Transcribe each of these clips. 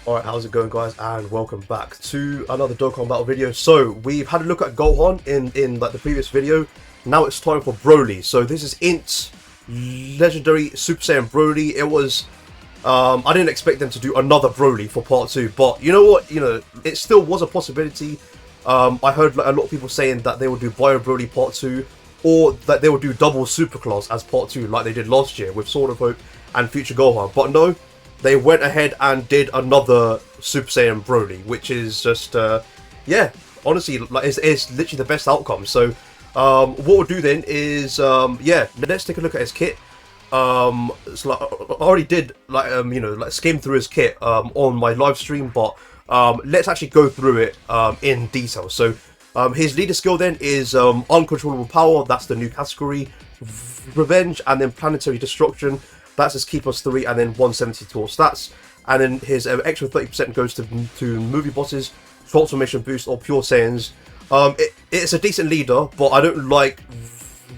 Alright, how's it going guys, and welcome back to another Dokkan battle video. So we've had a look at Gohan in like the previous video. Now it's time for Broly. So this is Int Legendary Super Saiyan Broly. It was I didn't expect them to do another Broly for part 2, but you know what, it still was a possibility. I heard like, a lot of people saying that they would do Bio Broly part 2, or that they would do double Superclass as part 2 like they did last year with Sword of Hope and Future Gohan. But no, they went ahead and did another Super Saiyan Broly, which is just, yeah, honestly, like it's literally the best outcome. So, what we'll do then is, yeah, let's take a look at his kit. So like, I already did, like, like skim through his kit, on my live stream, but, let's actually go through it, in detail. So, his leader skill then is, Uncontrollable Power. That's the new category. Revenge, and then Planetary Destruction. That's his Key plus 3, and then 170 to all stats. And then his extra 30% goes to movie bosses, transformation boost, or pure Saiyans. It's a decent leader, but I don't like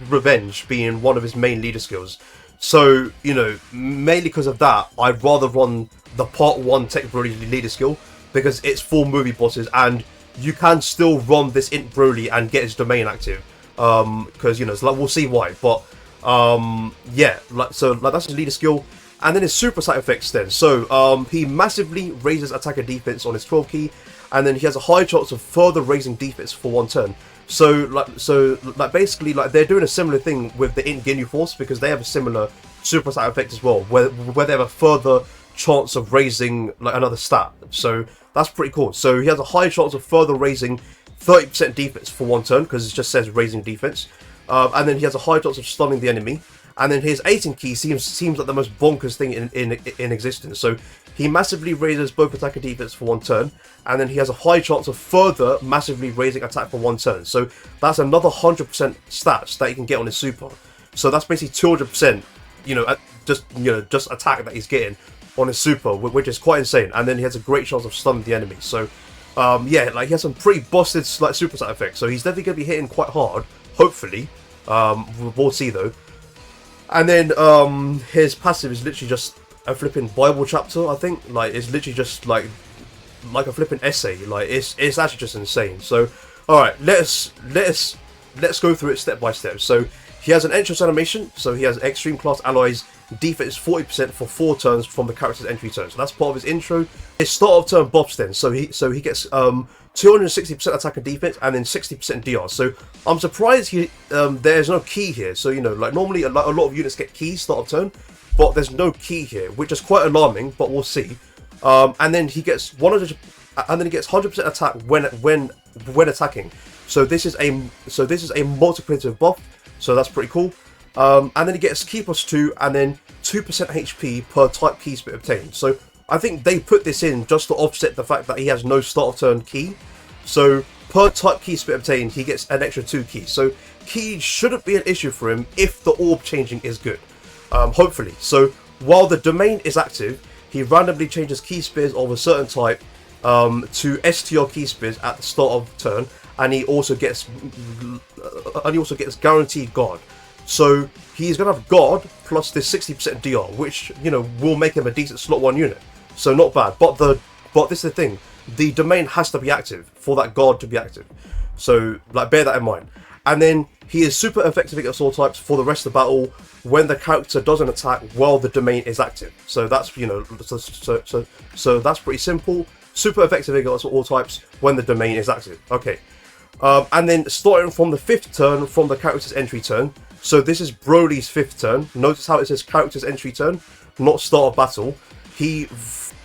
Revenge being one of his main leader skills. So, mainly because of that, I'd rather run the part 1 Tech Broly leader skill, because it's 4 movie bosses, and you can still run this Int Broly and get his domain active. Because, so like, we'll see why, but yeah, like that's his leader skill. And then his super side effects then. So he massively raises attack and defense on his 12 key, and then he has a high chance of further raising defense for 1 turn. So basically, like, they're doing a similar thing with the Int Ginyu Force, because they have a similar super side effect as well, where they have a further chance of raising like another stat. So that's pretty cool. So he has a high chance of further raising 30% defense for 1 turn, because it just says raising defense. And then he has a high chance of stunning the enemy. And then his 18 key seems like the most bonkers thing in existence. So he massively raises both attack and defense for 1 turn, and then he has a high chance of further massively raising attack for 1 turn. So that's another 100% stats that he can get on his super. So that's basically 200%, just attack that he's getting on his super, which is quite insane. And then he has a great chance of stunning the enemy. So yeah, like, he has some pretty busted like super side effects. So he's definitely going to be hitting quite hard, hopefully. We'll see though. And then his passive is literally just a flipping Bible chapter, I think. Like, it's literally just like a flipping essay. Like, it's actually just insane. So alright, let's go through it step by step. So he has an entrance animation, so he has extreme class allies defense 40% for 4 turns from the character's entry turn. So that's part of his intro. His start of turn buffs then. So he gets 260% attack and defense, and then 60% DR. So I'm surprised there's no key here. So like normally a lot of units get keys start of turn, but there's no key here, which is quite alarming. But we'll see. And then he gets 100, and then he gets 100% attack when attacking. So this is a multiplicative buff. So that's pretty cool. And then he gets Key plus 2, and then 2% HP per type key split obtained. So I think they put this in just to offset the fact that he has no start of turn key. So per type key split obtained, he gets an extra 2 keys. So key shouldn't be an issue for him if the orb changing is good, hopefully. So while the domain is active, he randomly changes key spears of a certain type to STR key spears at the start of turn, and he also gets guaranteed guard. So he's gonna have guard plus this 60% DR, which will make him a decent slot 1 unit. So not bad. But this is the thing: the domain has to be active for that guard to be active. So like, bear that in mind. And then he is super effective against all types for the rest of the battle when the character doesn't attack while the domain is active. So that's so that's pretty simple. Super effective against all types when the domain is active. Okay. And then starting from the 5th turn from the character's entry turn. So this is Broly's 5th turn. Notice how it says character's entry turn, not start of battle. He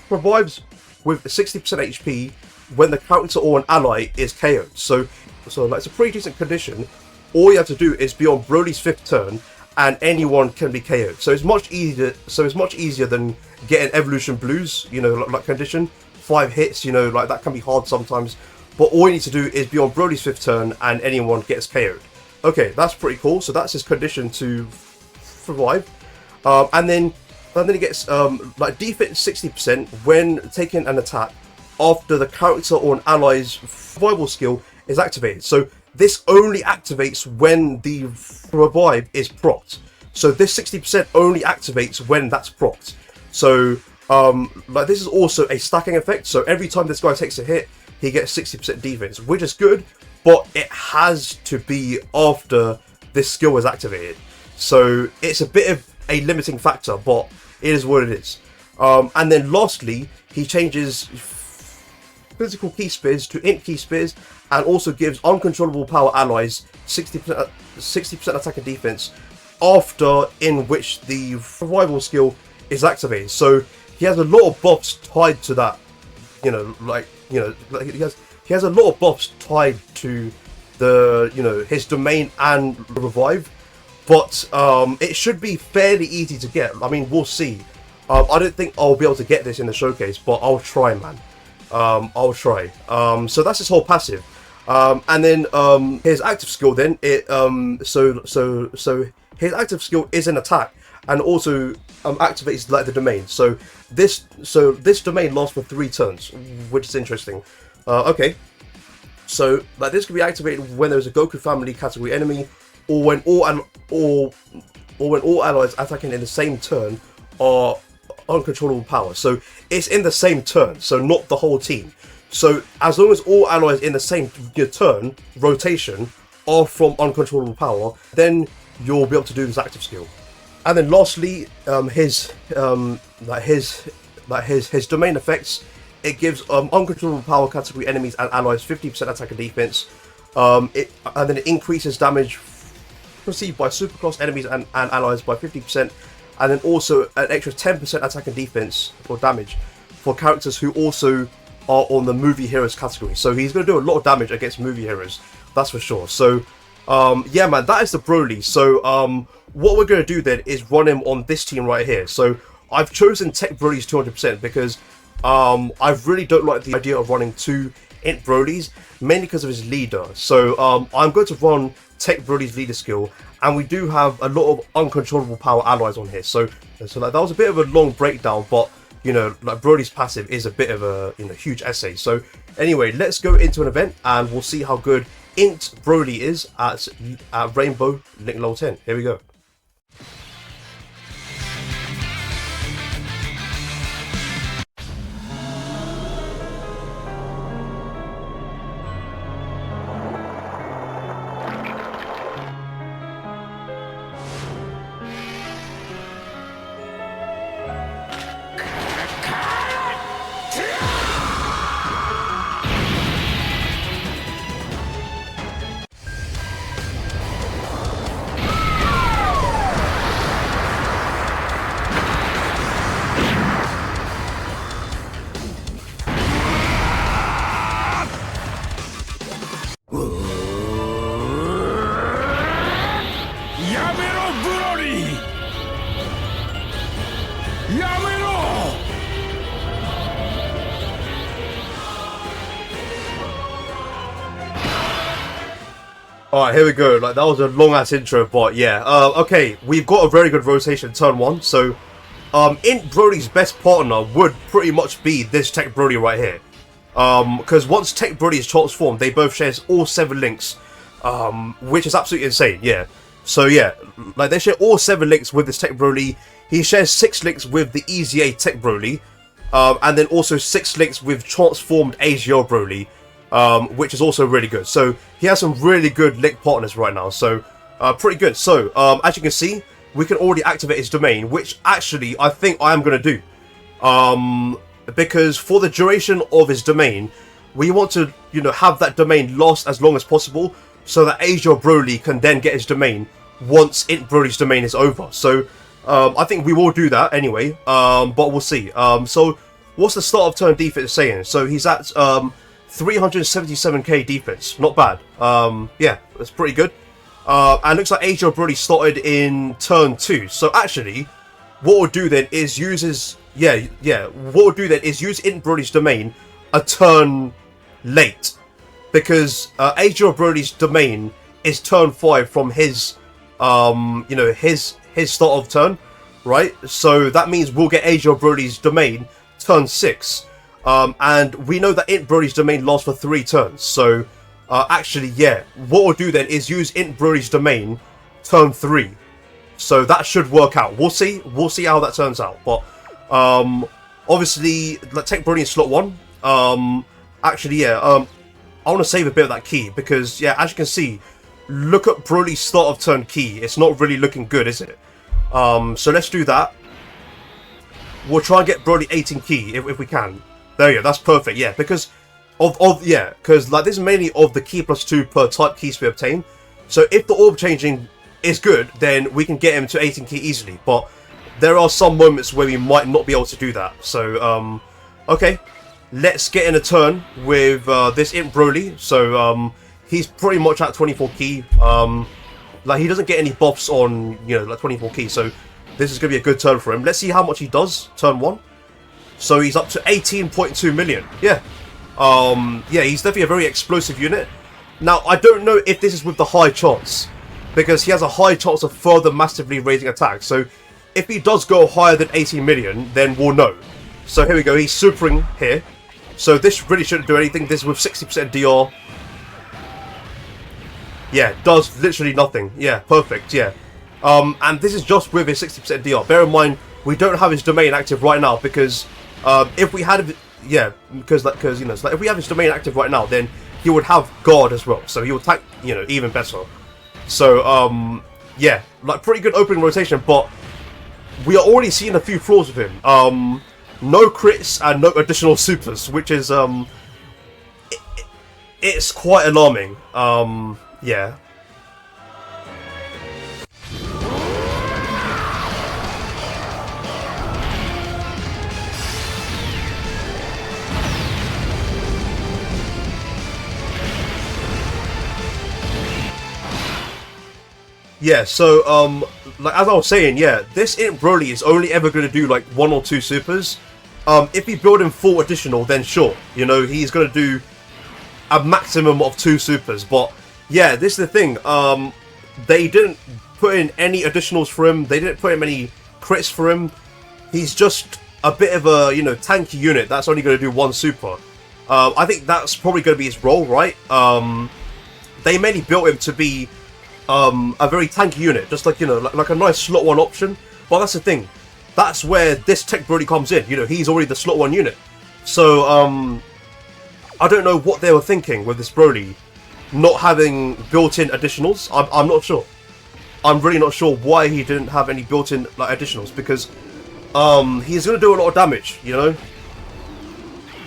revives with 60% HP when the character or an ally is KO'd. So like, it's a pretty decent condition. All you have to do is be on Broly's 5th turn, and anyone can be KO'd. So it's much easier. So it's much easier than getting Evolution Blues. Like condition 5 hits. Like, that can be hard sometimes. But all you need to do is be on Broly's 5th turn, and anyone gets KO'd. Okay, that's pretty cool. So that's his condition to survive. And then he gets like defense 60% when taking an attack after the character or an ally's survival skill is activated. So this only activates when the revive is procced. So this 60% only activates when that's procced. So Like this is also a stacking effect, so every time this guy takes a hit, he gets 60% defense, which is good, but it has to be after this skill is activated. So it's a bit of a limiting factor, but it is what it is. And then lastly, he changes physical key spears to int key spears, and also gives uncontrollable power allies 60% attack and defense after in which the revival skill is activated. So he has a lot of buffs tied to that, like he has a lot of buffs tied to the his domain and revive, but it should be fairly easy to get. I mean, we'll see. I don't think I'll be able to get this in the showcase, but I'll try, man. I'll try. So that's his whole passive, and then his active skill. Then so his active skill is an attack, and also activates like the domain. So this domain lasts for 3 turns, which is interesting. Okay, so like this can be activated when there's a Goku family category enemy, or when all allies attacking in the same turn are uncontrollable power. So it's in the same turn, so not the whole team. So as long as all allies in the same turn rotation are from uncontrollable power, then you'll be able to do this active skill. And then lastly, his domain effects. It gives uncontrollable power category enemies and allies 50% attack and defense. And then it increases damage received by superclass enemies and allies by 50%. And then also an extra 10% attack and defense or damage for characters who also are on the movie heroes category. So he's going to do a lot of damage against movie heroes, that's for sure. So yeah, man, that is the Broly. So what we're going to do then is run him on this team right here. So I've chosen Tech Broly's 200% because I really don't like the idea of running 2 int Brolys, mainly because of his leader. So I'm going to run Tech Broly's leader skill, and we do have a lot of uncontrollable power allies on here. So like, that was a bit of a long breakdown, but like Broly's passive is a bit of a huge essay. So anyway, let's go into an event and we'll see how good int Broly is at Rainbow Link LL10. Here we go. Alright, here we go. Like, that was a long ass intro, but yeah. Okay, we've got a very good rotation turn 1. So int Broly's best partner would pretty much be this Tech Broly right here. Because once Tech Broly is transformed, they both share all 7 links, which is absolutely insane. Yeah. So yeah, like they share all 7 links with this Tech Broly. He shares 6 links with the EZA Tech Broly, and then also 6 links with transformed AGL Broly, which is also really good. So he has some really good link partners right now. So pretty good. So as you can see, we can already activate his domain, which actually I think I am going to do. Because for the duration of his domain, we want to, have that domain last as long as possible, so that AGL Broly can then get his domain once int Broly's domain is over. So I think we will do that anyway, but we'll see. So what's the start of turn defense saying? So he's at 377k defense, not bad. Yeah, that's pretty good. And looks like AGL Broly started in turn 2. So actually, what we'll do then is use his what we'll do then is use int Broly's domain a turn late, because AGL Broly's domain is turn 5 from his his start of turn, right? So that means we'll get AGL Broly's domain turn 6. And we know that int Broly's domain lasts for 3 turns. So actually, yeah, what we'll do then is use int Broly's domain turn 3. So that should work out. We'll see how that turns out. But obviously, like, take Broly in slot 1. Actually, yeah, I want to save a bit of that key because, yeah, as you can see, look at Broly's start of turn key. It's not really looking good, is it? So let's do that. We'll try and get Broly 18 key if we can. There you go, that's perfect, yeah, because because like this is mainly of the key plus 2 per type keys we obtain. So if the orb changing is good, then we can get him to 18 key easily. But there are some moments where we might not be able to do that. So, okay. Let's get in a turn with this Imp Broly. So, he's pretty much at 24 key. Like, he doesn't get any buffs on, you know, like 24 key. So, this is going to be a good turn for him. Let's see how much he does, turn 1. So, he's up to 18.2 million. Yeah. Yeah, he's definitely a very explosive unit. Now, I don't know if this is with the high chance, because he has a high chance of further massively raising attacks. So, if he does go higher than 18 million, then we'll know. So, here we go. He's supering here. So, this really shouldn't do anything. This is with 60% DR. Yeah, does literally nothing. Yeah, perfect. Yeah. And this is just with his 60% DR. Bear in mind, we don't have his domain active right now, because if we had... Yeah, because you know, it's like if we have his domain active right now, then he would have guard as well, so he would attack, you know, even better. So yeah, like pretty good opening rotation, but we are already seeing a few flaws with him. No crits and no additional supers, which is it's quite alarming. Yeah. Yeah, so, like, as I was saying, yeah, this Imp Broly is only ever going to do, like, 1 or 2 supers. If you build him full additional, then sure, you know, he's going to do a maximum of 2 supers. But, yeah, this is the thing, they didn't put in any additionals for him, they didn't put in any crits for him. He's just a bit of a, you know, tanky unit that's only going to do 1 super. I think that's probably going to be his role, right? They mainly built him to be... a very tanky unit, just like, you know, like a nice slot 1 option. But that's the thing, that's where this tech Broly comes in. You know, he's already the slot 1 unit. So I don't know what they were thinking with this Broly not having built-in additionals. I'm not sure. I'm really not sure why he didn't have any built-in like additionals, because he's going to do a lot of damage, you know.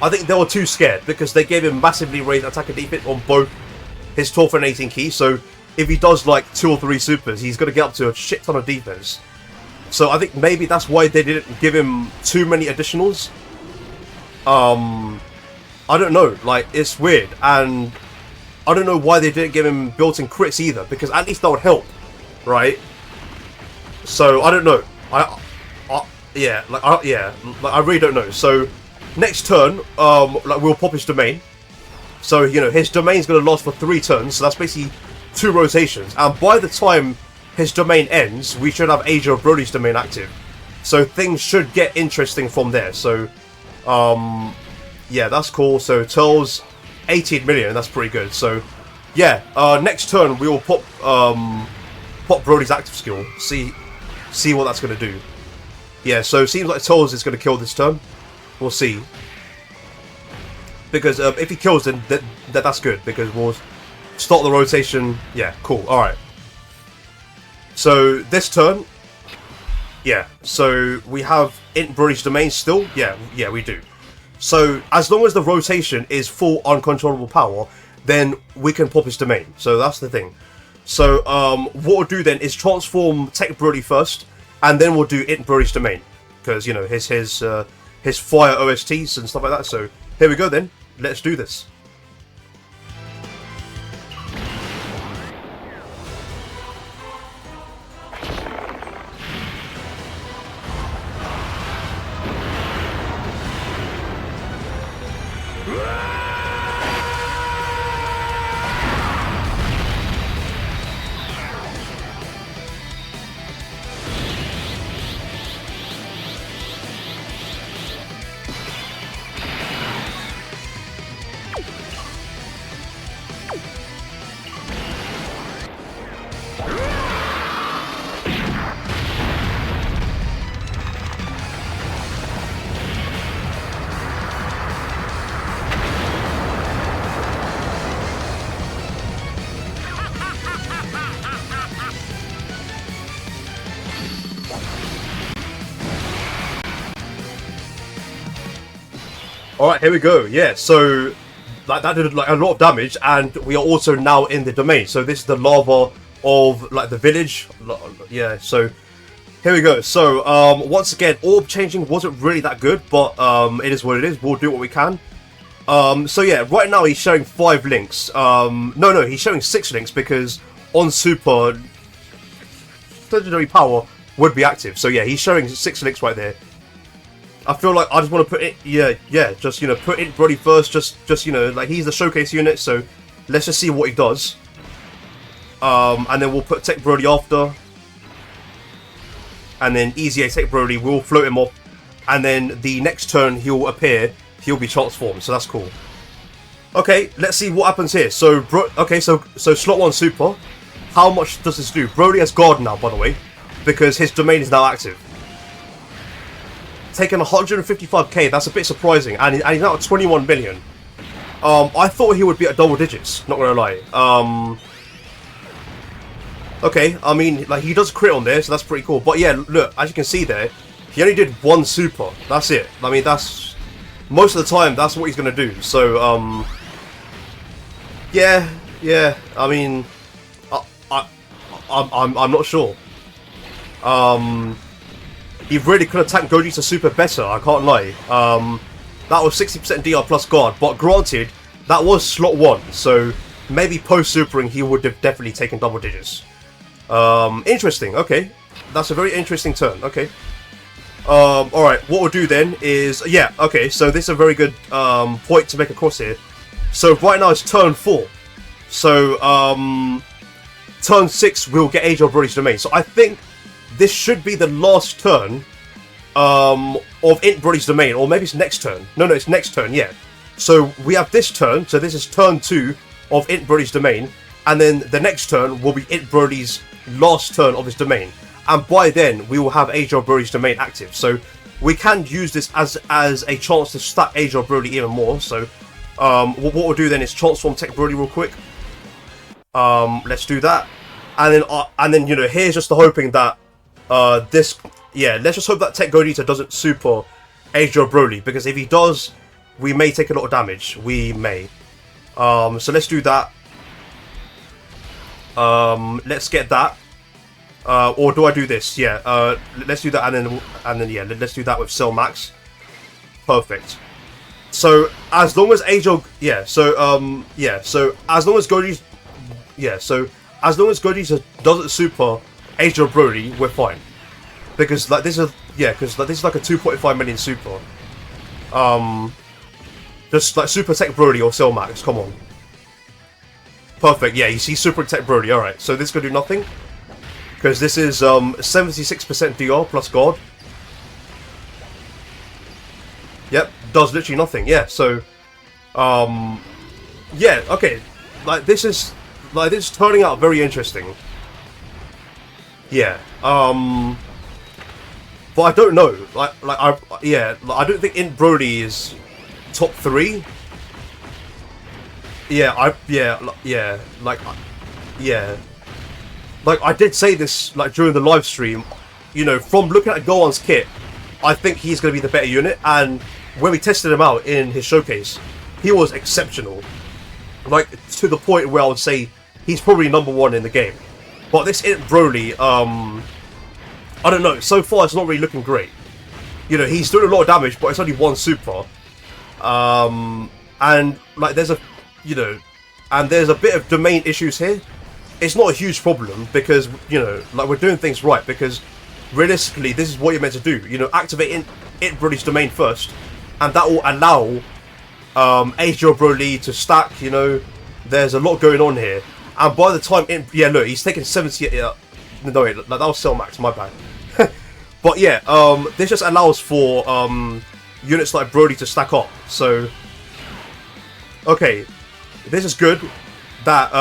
I think they were too scared because they gave him massively raised attack and defense on both his 12 and 18 keys. So if he does like 2 or 3 supers, he's going to get up to a shit ton of defense. So I think maybe that's why they didn't give him too many additionals. I don't know, like, it's weird. And I don't know why they didn't give him built-in crits either, because at least that would help, right? So I don't know. Yeah, I really don't know. So next turn, like, we'll pop his domain. So, you know, his domain's going to last for 3 turns, so that's basically 2 rotations, and by the time his domain ends, we should have Age of Broly's domain active. So things should get interesting from there. So, yeah, that's cool. So Turles, 18 million, that's pretty good. So, yeah, next turn we will pop Broly's active skill. See what that's going to do. Yeah, so it seems like Turles is going to kill this turn. We'll see. Because if he kills, then that's good, because we'll start the rotation. Yeah, cool. Alright. So, this turn... Yeah, so we have Int Broly's domain still. Yeah, we do. So, as long as the rotation is full uncontrollable power, then we can pop his domain. So, that's the thing. So, what we'll do then is transform Tech Broly first, and then we'll do Int Broly's domain. Because, you know, his fire OSTs and stuff like that. So, here we go then. Let's do this. Alright, here we go. Yeah, so like that did like a lot of damage, and we are also now in the domain. So this is the lava of like the village. Yeah, so here we go. So once again, orb changing wasn't really that good, but it is what it is. We'll do what we can. So yeah, right now he's showing 5 links. No, he's showing 6 links because on Super, legendary power would be active. So yeah, he's showing 6 links right there. I feel like I just want to put it, just, you know, put in Brody first, just, you know, like, he's the showcase unit, so let's just see what he does. And then we'll put Tech Brody after. And then Easy A Tech Brody, we'll float him off. And then the next turn he'll appear, he'll be transformed, so that's cool. Okay, let's see what happens here. So, so slot 1 super. How much does this do? Brody has guard now, by the way, because his domain is now active. Taking 155k, that's a bit surprising, and he's now at 21 million. I thought he would be at double digits, not gonna lie. Okay, I mean, like, he does crit on there, so that's pretty cool. But yeah, look, as you can see there, he only did 1 super. That's it. I mean, that's most of the time that's what he's gonna do. So yeah. I mean, I'm not sure. He really could have tanked Gogeta super better, I can't lie. That was 60% DR plus guard, but granted, that was slot 1, so maybe post-supering he would have definitely taken double digits. Interesting, okay. That's a very interesting turn, okay. Alright, what we'll do then is, yeah, okay, so this is a very good point to make across here. So right now it's turn 4. So, turn 6 we'll get Age of Brody's Domain. So I think this should be the last turn of Int Brody's Domain, or maybe it's next turn. No, it's next turn, yeah. So we have this turn, so this is turn 2 of Int Brody's Domain, and then the next turn will be Int Brody's last turn of his domain. And by then, we will have Age of Brody's Domain active. So we can use this as a chance to stack Age of Brody even more. So what we'll do then is transform Tech Brody real quick. Let's do that. And then, you know, here's just the hoping that let's just hope that Tech Gogeta doesn't super Age of Broly, because if he does, we may take a lot of damage. We may. So let's do that. Let's get that. Or do I do this? Yeah. Let's do that, and then yeah, let's do that with Cell Max. Perfect. So as long as so as long as Gogeta doesn't super Age of Brody, we're fine. Because like this is like a 2.5 million super. Just like Super Tech Brody or Cell Max, come on. Perfect, yeah, you see Super Tech Brody, alright. So this is gonna do nothing. Because this is 76% DR plus guard. Yep, does literally nothing, yeah, so yeah, okay. Like this is turning out very interesting. Yeah. But I don't know. I don't think Int Brody is top 3. Like I did say this like during the live stream. You know, from looking at Gohan's kit, I think he's going to be the better unit. And when we tested him out in his showcase, he was exceptional. Like to the point where I would say he's probably #1 in the game. But this Int Broly, I don't know, so far it's not really looking great. You know, he's doing a lot of damage, but it's only 1 super. And like there's a bit of domain issues here. It's not a huge problem because, you know, like we're doing things right, because realistically this is what you're meant to do. You know, activate Int Broly's domain first, and that will allow Age of Broly to stack. You know, there's a lot going on here. And by the time look, he's taking 70. No, wait, that was Cell Max, my bad. But yeah, this just allows for units like Brody to stack up. So, okay, this is good that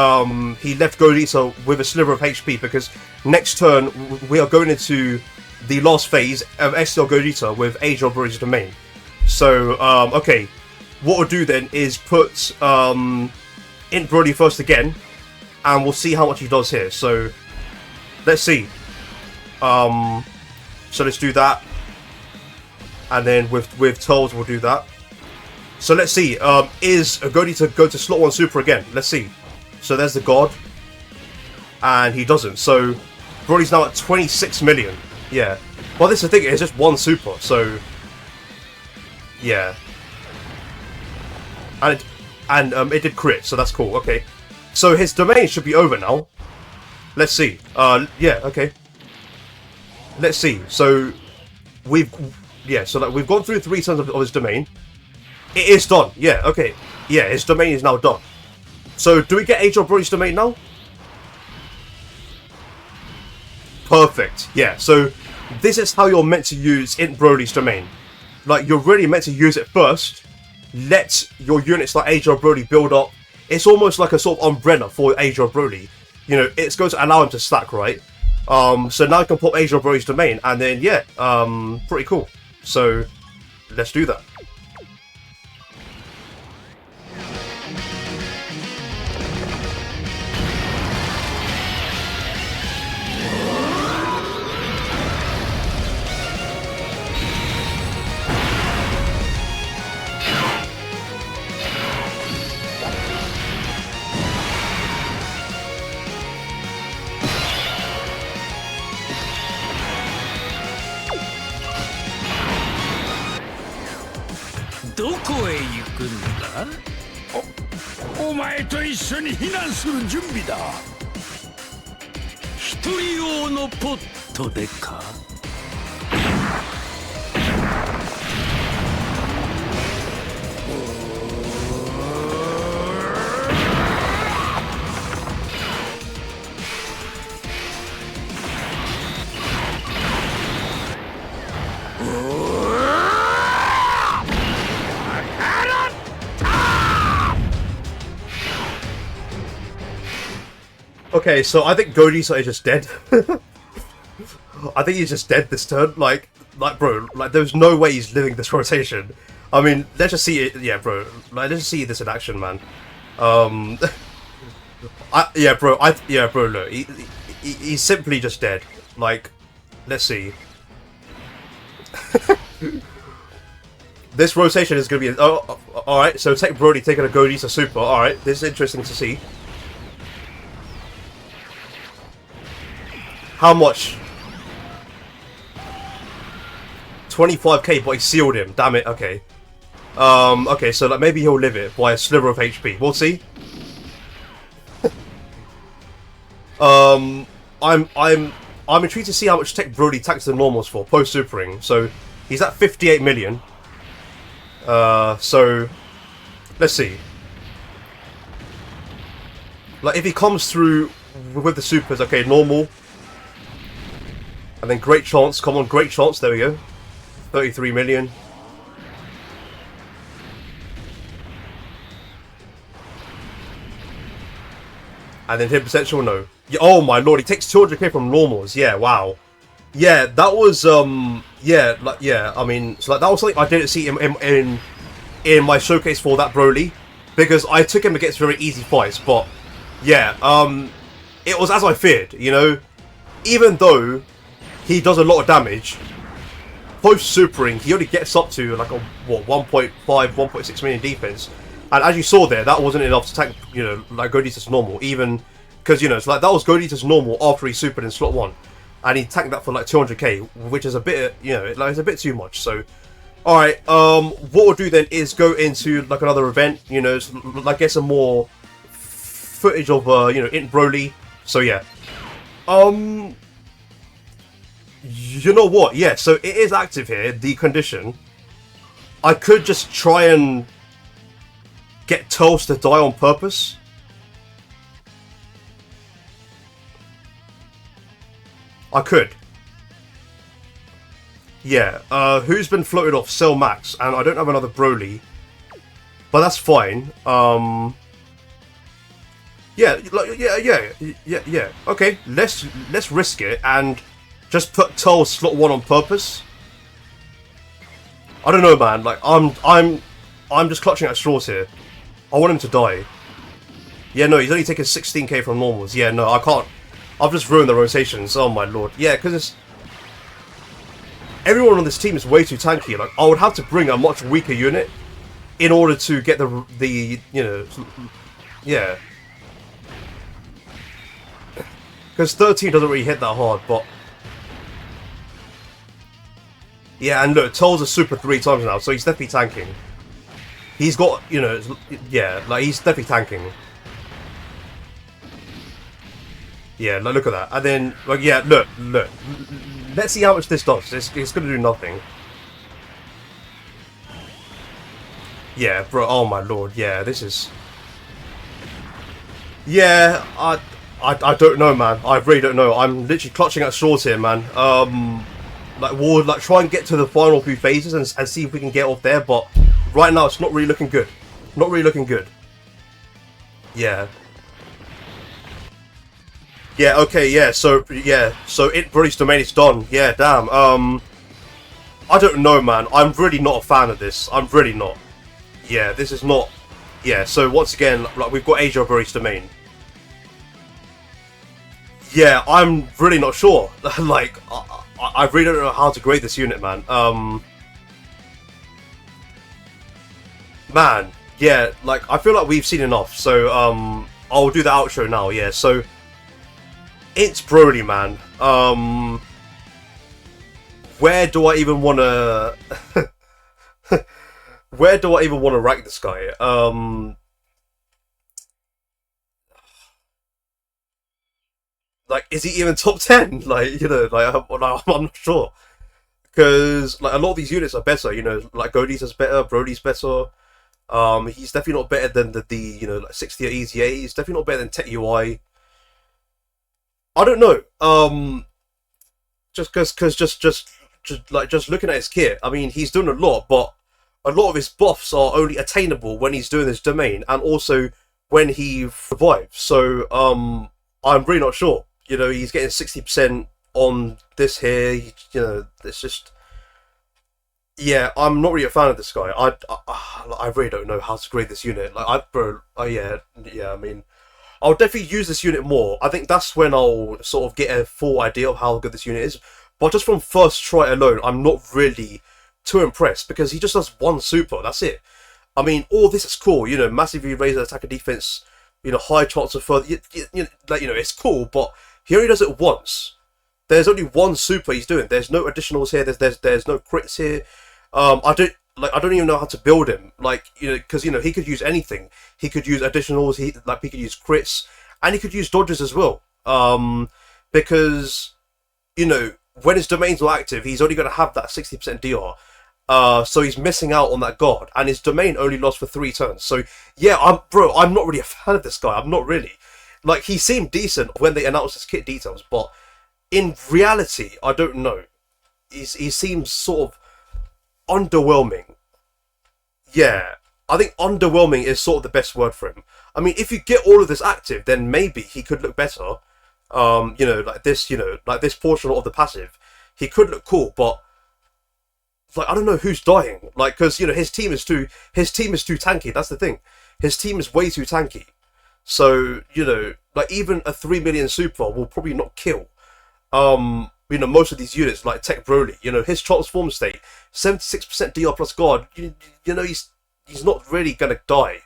he left Gogeta with a sliver of HP, because next turn we are going into the last phase of SL Gogeta with Age of Brody's Domain. So, okay, what we'll do then is put Int Brody first again, and we'll see how much he does here. So, let's see. So let's do that, and then with Toads we'll do that. So let's see. Is Agodi to go to slot 1 super again? Let's see. So there's the god. And he doesn't. So Broly's now at 26 million. Yeah. Well, this is the thing. It's just 1 super. So yeah. And it did crit. So that's cool. Okay. So his domain should be over now. Let's see. Yeah. Okay. Let's see. So we've gone through 3 turns of his domain. It is done. Yeah. Okay. Yeah. His domain is now done. So do we get Age of Broly's domain now? Perfect. Yeah. So this is how you're meant to use Int Broly's domain. Like, you're really meant to use it first. Let your units like Age of Broly build up. It's almost like a sort of umbrella for Age of Broly. You know, it's going to allow him to stack, right? So now I can pop Age of Broly's domain, and then yeah, pretty cool. So let's do that. Okay, so I think Godisa is just dead. I think he's just dead this turn. Like, bro, like, there's no way he's living this rotation. I mean, let's just see it. Yeah, bro. Like, let's just see this in action, man. Yeah, bro. Look, he's simply just dead. Like, let's see. This rotation is gonna be. Oh, all right. So take Broly taking a Godisa super. All right, this is interesting to see. How much? 25k, but he sealed him. Damn it. Okay. Okay, so like maybe he'll live it by a sliver of HP. We'll see. I'm intrigued to see how much tech Broly taxed the normals for post supering. So he's at 58 million. So let's see. Like, if he comes through with the supers, okay, normal. And then great chance, come on, great chance, there we go. 33 million. And then hit potential, no. Yeah, oh my lord, he takes 200k from normals, yeah, wow. Yeah, that was, yeah, like, yeah, I mean, so like, that was something I didn't see in my showcase for that Broly. Because I took him against very easy fights, but, yeah, it was as I feared, you know. Even though he does a lot of damage, post-supering, he only gets up to like a, what, 1.5, 1.6 million defense. And as you saw there, that wasn't enough to tank, you know, like Godita's normal. Even, because, you know, it's like, that was Godita's normal after he supered in slot 1. And he tanked that for like 200k, which is a bit, you know, like, it's a bit too much. So, alright, what we'll do then is go into like another event, you know, like get some more footage of, you know, Int Broly. So yeah. You know what? Yeah, so it is active here, the condition. I could just try and get Toast to die on purpose. I could. Yeah, who's been floated off? Cell Max, and I don't have another Broly. But that's fine. Yeah, yeah. Okay, let's risk it and just put Tull slot 1 on purpose. I don't know, man. Like, I'm just clutching at straws here. I want him to die. Yeah, no, he's only taking 16k from normals. Yeah, no, I can't. I've just ruined the rotations. Oh my lord. Yeah, because it's everyone on this team is way too tanky. Like, I would have to bring a much weaker unit in order to get the you know, yeah. Because 13 doesn't really hit that hard, but yeah, and look, Toll's a super 3 times now, so he's definitely tanking. He's got, you know, yeah, like he's definitely tanking. Yeah, like, look at that. And then, like, yeah, look. Let's see how much this does. It's going to do nothing. Yeah, bro, oh my lord, yeah, this is... Yeah, I don't know, man. I really don't know. I'm literally clutching at straws here, man. Like, we'll like try and get to the final few phases and see if we can get off there, but right now it's not really looking good. Not really looking good. Yeah. Yeah, okay, yeah, so it Broly's domain is done. Yeah, damn. I don't know, man. I'm really not a fan of this. I'm really not. Yeah, this is not... Yeah, so once again, like, we've got Asia Broly's domain. Yeah, I'm really not sure. Like, I really don't know how to grade this unit, man. Man, yeah, like, I feel like we've seen enough, so, I'll do the outro now, yeah, so, it's Broly, man. Where do I even want to... Where do I even want to rank this guy? Like, is he even top 10? Like, you know, like, I'm not sure. Because, like, a lot of these units are better, you know, like, Godie's is better, Broly's better. He's definitely not better than the you know, like, 60 EZA. He's definitely not better than Tech UI. I don't know. Just looking at his kit, I mean, he's doing a lot, but a lot of his buffs are only attainable when he's doing his domain, and also when he revives. So, I'm really not sure. You know, he's getting 60% on this here. You know, it's just... Yeah, I'm not really a fan of this guy. I really don't know how to grade this unit. Like, yeah, I mean... I'll definitely use this unit more. I think that's when I'll sort of get a full idea of how good this unit is. But just from first try alone, I'm not really too impressed, because he just does one super, that's it. I mean, all this is cool, you know, massively raise the attack and defense, you know, high chance of further, like, you know, it's cool, but he only does it once. There's only one super he's doing. There's no additionals here. There's no crits here. I don't even know how to build him. Like, you know, because, you know, he could use anything. He could use additionals. He could use crits, and he could use dodges as well. Because, you know, when his domains are active, he's only going to have that 60% DR. So he's missing out on that guard, and his domain only lasts for 3 turns. So yeah, I'm not really a fan of this guy. I'm not really. Like, he seemed decent when they announced his kit details, but in reality, I don't know. He seems sort of underwhelming. Yeah, I think underwhelming is sort of the best word for him. I mean, if you get all of this active, then maybe he could look better. You know, like this, you know, like this portion of the passive, he could look cool, but like, I don't know who's dying. Like, because, you know, his team is too tanky. That's the thing. His team is way too tanky. So, you know, like, even a 3 million super will probably not kill. You know, most of these units, like Tech Broly, you know, his transform state, 76% DR plus guard, you know, he's not really gonna die.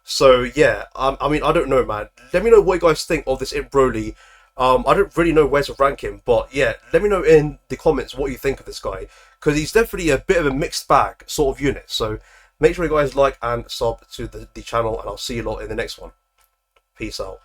So, yeah, I mean, I don't know, man. Let me know what you guys think of this Imp Broly. I don't really know where to rank him, but yeah, let me know in the comments what you think of this guy, because he's definitely a bit of a mixed bag sort of unit. So, make sure you guys like and sub to the channel, and I'll see you lot in the next one. Peace out.